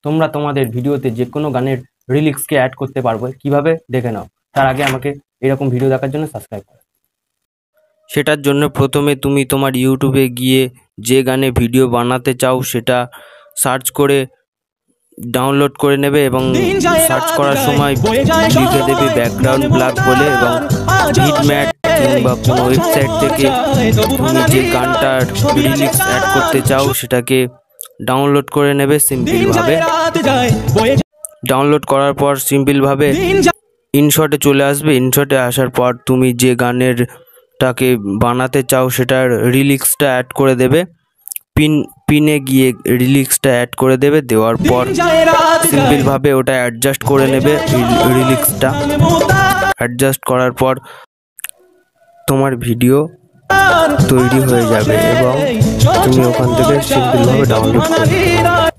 তোমরা তোমাদের ভিডিওতে যে কোনো গানের রিলিক্সকে অ্যাড করতে পারবে। কিভাবে দেখে নাও। তার আগে আমাকে এরকম ভিডিও দেখার জন্য সাবস্ক্রাইব করো। সেটার জন্য প্রথমে তুমি তোমার ইউটিউবে গিয়ে যে গানে ভিডিও বানাতে চাও সেটা সার্চ করে ডাউনলোড করে নেবে এবং সার্চ করার সময় লিখে দেবে ব্যাকগ্রাউন্ড ব্ল্যাক বলে এবং ভিডম্যাট কিংবা কোনো ওয়েবসাইট থেকে তুমি যে গানটার রিলিক্স অ্যাড করতে চাও সেটাকে ডাউনলোড করে নেবে সিম্পলভাবে। ডাউনলোড করার পর সিম্পলভাবে ইনশটে চলে আসবে। ইনশটে আসার পর তুমি যে গানেরটাকে বানাতে চাও সেটার রিলিক্সটা অ্যাড করে দেবে। পিনে গিয়ে রিলিক্সটা অ্যাড করে দেবে। দেওয়ার পর সিম্পলভাবে ওটা অ্যাডজাস্ট করে নেবে। রিলিক্সটা অ্যাডজাস্ট করার পর তোমার ভিডিও তৈরি হয়ে যাবে এবং তুমি ওখান থেকে সিম্পলভাবে ডাউনলোড করবে।